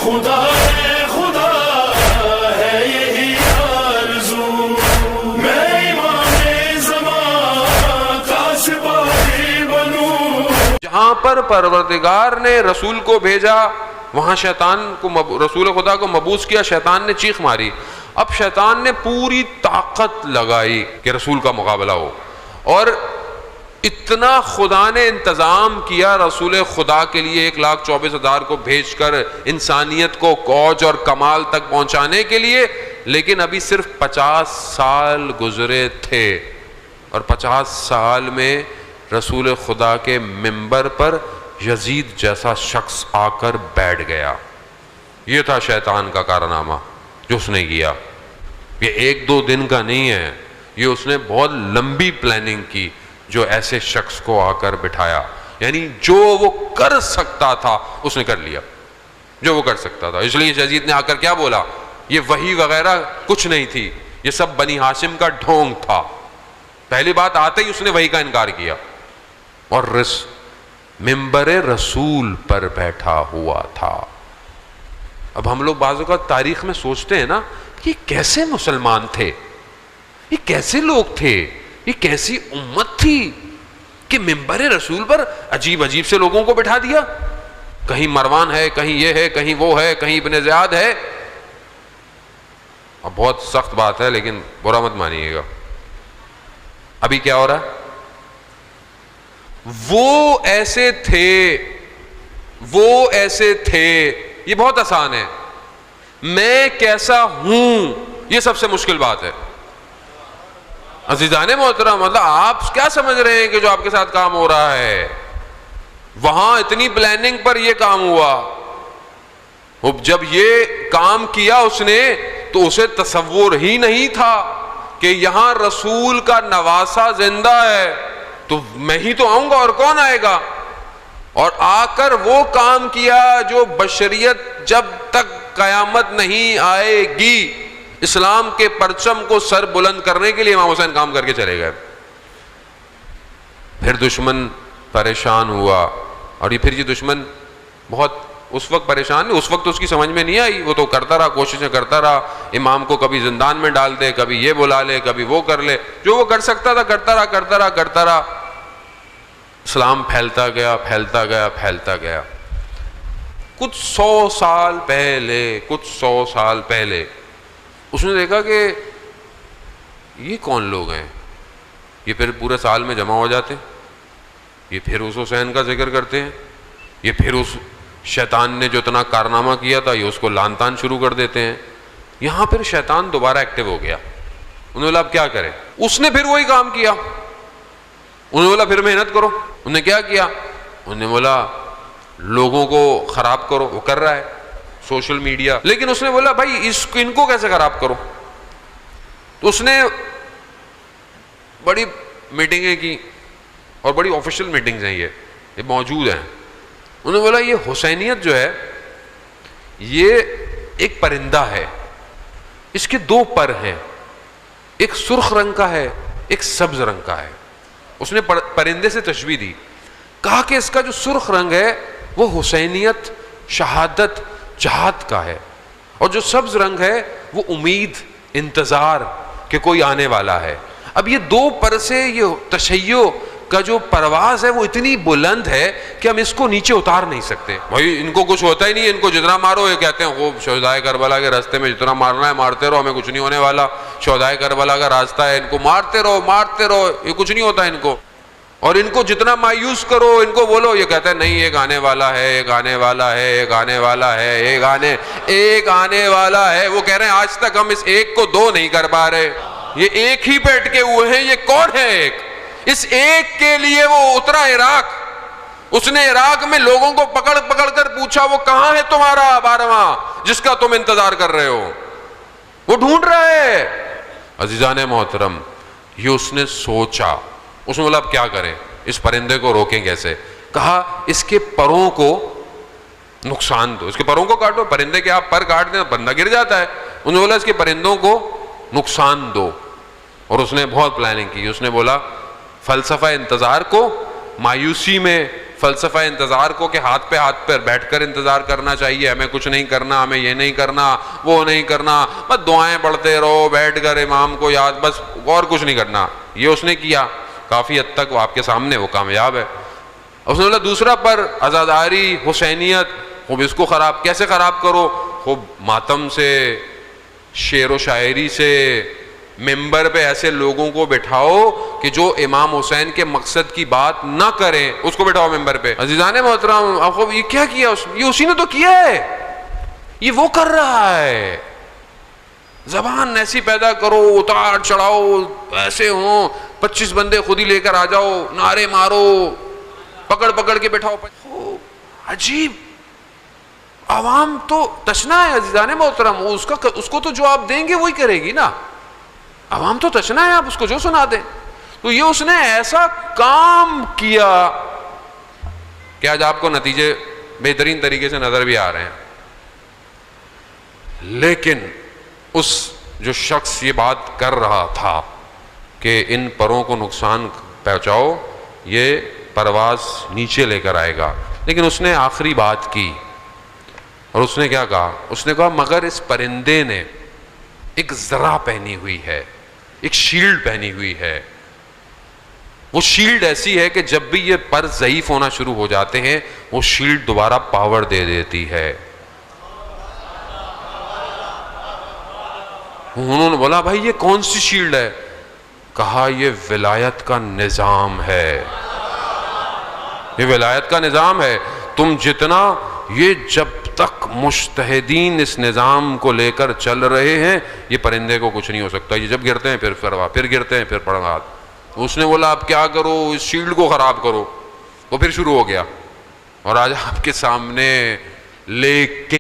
خدا ہے خدا ہے یہی آرزو، میں امام زمان کا سپاہی بنوں۔ جہاں پر پروردگار نے رسول کو بھیجا وہاں شیطان کو رسول خدا کو مبعوث کیا، شیطان نے چیخ ماری۔ اب شیطان نے پوری طاقت لگائی کہ رسول کا مقابلہ ہو، اور اتنا خدا نے انتظام کیا رسول خدا کے لیے 1,24,000 کو بھیج کر انسانیت کو کوچ اور کمال تک پہنچانے کے لیے، لیکن ابھی صرف 50 سال گزرے تھے، اور 50 سال میں رسول خدا کے منبر پر یزید جیسا شخص آ کر بیٹھ گیا۔ یہ تھا شیطان کا کارنامہ جو اس نے کیا۔ یہ 1-2 دن کا نہیں ہے، یہ اس نے بہت لمبی پلاننگ کی، جو ایسے شخص کو آ کر بٹھایا، یعنی جو وہ کر سکتا تھا اس نے کر لیا، جو وہ کر سکتا تھا۔ اس لیے یزید نے آ کر کیا بولا، یہ وحی وغیرہ کچھ نہیں تھی، یہ سب بنی ہاشم کا ڈھونگ تھا۔ پہلی بات آتے ہی اس نے وحی کا انکار کیا، اور منبر رسول پر بیٹھا ہوا تھا۔ اب ہم لوگ بعض اوقات تاریخ میں سوچتے ہیں نا، یہ کیسے مسلمان تھے، یہ کیسے لوگ تھے، یہ کیسی امت تھی کہ منبر رسول پر عجیب عجیب سے لوگوں کو بٹھا دیا، کہیں مروان ہے، کہیں یہ ہے، کہیں وہ ہے، کہیں ابن زیاد ہے۔ اب بہت سخت بات ہے لیکن برا مت مانیے گا، ابھی کیا ہو رہا ہے، وہ ایسے تھے، یہ بہت آسان ہے، میں کیسا ہوں یہ سب سے مشکل بات ہے۔ عزیزان محترم، مطلب آپ کیا سمجھ رہے ہیں کہ جو آپ کے ساتھ کام ہو رہا ہے، وہاں اتنی پلاننگ پر یہ کام ہوا، جب یہ کام کیا اس نے تو اسے تصور ہی نہیں تھا کہ یہاں رسول کا نواسہ زندہ ہے، تو میں ہی تو آؤں گا اور کون آئے گا، اور آ کر وہ کام کیا جو بشریت جب تک قیامت نہیں آئے گی اسلام کے پرچم کو سر بلند کرنے کے لیے امام حسین کام کر کے چلے گئے۔ پھر دشمن پریشان ہوا، اور پھر یہ دشمن بہت اس وقت پریشان نہیں، اس وقت تو اس کی سمجھ میں نہیں آئی، وہ تو کرتا رہا، کوششیں کرتا رہا، امام کو کبھی زندان میں ڈال دے، کبھی یہ بلا لے، کبھی وہ کر لے، جو وہ کر سکتا تھا کرتا رہا۔ اسلام پھیلتا گیا۔ کچھ سو سال پہلے اس نے دیکھا کہ یہ کون لوگ ہیں، یہ پھر پورے سال میں جمع ہو جاتے ہیں، یہ پھر اس حسین کا ذکر کرتے ہیں، یہ پھر اس شیطان نے جو اتنا کارنامہ کیا تھا یہ اس کو لان تان شروع کر دیتے ہیں۔ یہاں پھر شیطان دوبارہ ایکٹیو ہو گیا، انہوں نے بولا اب کیا کریں، اس نے پھر وہی کام کیا، انہوں نے بولا پھر محنت کرو، انہوں نے کیا کیا، انہوں نے بولا لوگوں کو خراب کرو، وہ کر رہا ہے سوشل میڈیا، لیکن اس نے بولا بھائی ان کو کیسے خراب کرو، تو اس نے بڑی میٹنگیں کی، اور بڑی آفیشیل میٹنگز ہیں، یہ موجود ہیں۔ انہوں نے بولا یہ حسینیت جو ہے یہ ایک پرندہ ہے، اس کے 2 پر ہیں، ایک سرخ رنگ کا ہے، ایک سبز رنگ کا ہے۔ اس نے پرندے سے تشبیہ دی، کہا کہ اس کا جو سرخ رنگ ہے وہ حسینیت، شہادت، جہاد کا ہے، اور جو سبز رنگ ہے وہ امید، انتظار کہ کوئی آنے والا ہے۔ اب یہ 2 پر سے یہ تشیع کا جو پرواز ہے وہ اتنی بلند ہے کہ ہم اس کو نیچے اتار نہیں سکتے۔ بھائی ان کو کچھ ہوتا ہی نہیں، ان کو جتنا مارو، یہ کہتے ہیں خوب شہدائے کربلا کے راستے میں جتنا مارنا ہے مارتے رہو، ہمیں کچھ نہیں ہونے والا، شہدائے کربلا کا راستہ ہے، ان کو مارتے رہو، یہ کچھ نہیں ہوتا ان کو، اور ان کو جتنا مایوس کرو، ان کو بولو، یہ کہتے ہیں نہیں ایک آنے والا ہے، ایک آنے والا ہے، ایک آنے والا ہے، ایک آنے والا ہے۔ وہ کہہ رہے ہیں آج تک ہم اس ایک کو 2 نہیں کر پا رہے، یہ ایک ہی پہ اٹکے ہوئے ہیں، یہ کون ہے ایک؟ اس ایک کے لیے وہ اترا عراق، اس نے عراق میں لوگوں کو پکڑ کر پوچھا وہ کہاں ہے تمہارا 12واں جس کا تم انتظار کر رہے ہو، وہ ڈھونڈ رہا ہے۔ عزیزان محترم، یہ اس نے سوچا، اس نے بولا اب کیا کریں، اس پرندے کو روکیں کیسے؟ کہا اس کے پروں کو نقصان دو، اس کے پروں کو کاٹو، پرندے کے آپ پر کاٹ دیں پرندہ گر جاتا ہے، انہوں نے بولا اس کے پرندوں کو نقصان دو، اور اس نے بہت پلاننگ کی، اس نے بولا فلسفہ انتظار کو مایوسی میں، فلسفہ انتظار کو کہ ہاتھ پہ ہاتھ پر بیٹھ کر انتظار کرنا چاہیے، ہمیں کچھ نہیں کرنا، ہمیں یہ نہیں کرنا، وہ نہیں کرنا، بس دعائیں پڑھتے رہو بیٹھ کر امام کو یاد، بس اور کچھ نہیں کرنا. یہ اس نے کیا کافی حد تک، وہ آپ کے سامنے وہ کامیاب ہے. اس نے بولا دوسرا پر عزاداری، حسینیت، خوب اس کو خراب، کیسے خراب کرو؟ خوب ماتم سے، شعر و شاعری سے، ممبر پہ ایسے لوگوں کو بٹھاؤ کہ جو امام حسین کے مقصد کی بات نہ کریں، اس کو بٹھاؤ ممبر پہ. عزیزان محترم، آپ کو یہ کیا کیا؟ یہ اسی نے تو کیا ہے، یہ وہ کر رہا ہے. زبان ایسی پیدا کرو، اتار چڑھاؤ ایسے ہوں، 25 بندے خود ہی لے کر آ جاؤ، نعرے مارو، پکڑ پکڑ کے بٹھاؤ. عجیب. عوام تو تشنا ہے عزیزان محترم، اس کو تو جو آپ دیں گے وہی کرے گی نا. عوام تو تشنا ہے، آپ اس کو جو سنا دیں. تو یہ اس نے ایسا کام کیا کہ آج آپ کو نتیجے بہترین طریقے سے نظر بھی آ رہے ہیں. لیکن اس جو شخص یہ بات کر رہا تھا کہ ان پروں کو نقصان پہنچاؤ، یہ پرواز نیچے لے کر آئے گا، لیکن اس نے آخری بات کی اور اس نے کیا کہا؟ اس نے کہا مگر اس پرندے نے ایک ذرہ پہنی ہوئی ہے، ایک شیلڈ پہنی ہوئی ہے. وہ شیلڈ ایسی ہے کہ جب بھی یہ پر ضعیف ہونا شروع ہو جاتے ہیں وہ شیلڈ دوبارہ پاور دے دیتی ہے. انہوں نے بولا بھائی یہ کون سی شیلڈ ہے؟ کہا یہ ولایت کا نظام ہے، یہ ولایت کا نظام ہے. تم جتنا یہ جب تک مجتہدین اس نظام کو لے کر چل رہے ہیں یہ پرندے کو کچھ نہیں ہو سکتا. یہ جب گرتے ہیں پھر فروا، پھر گرتے ہیں پھر پرواز. اس نے بولا اب کیا کرو؟ اس شیلڈ کو خراب کرو. وہ پھر شروع ہو گیا اور آج آپ کے سامنے لے کے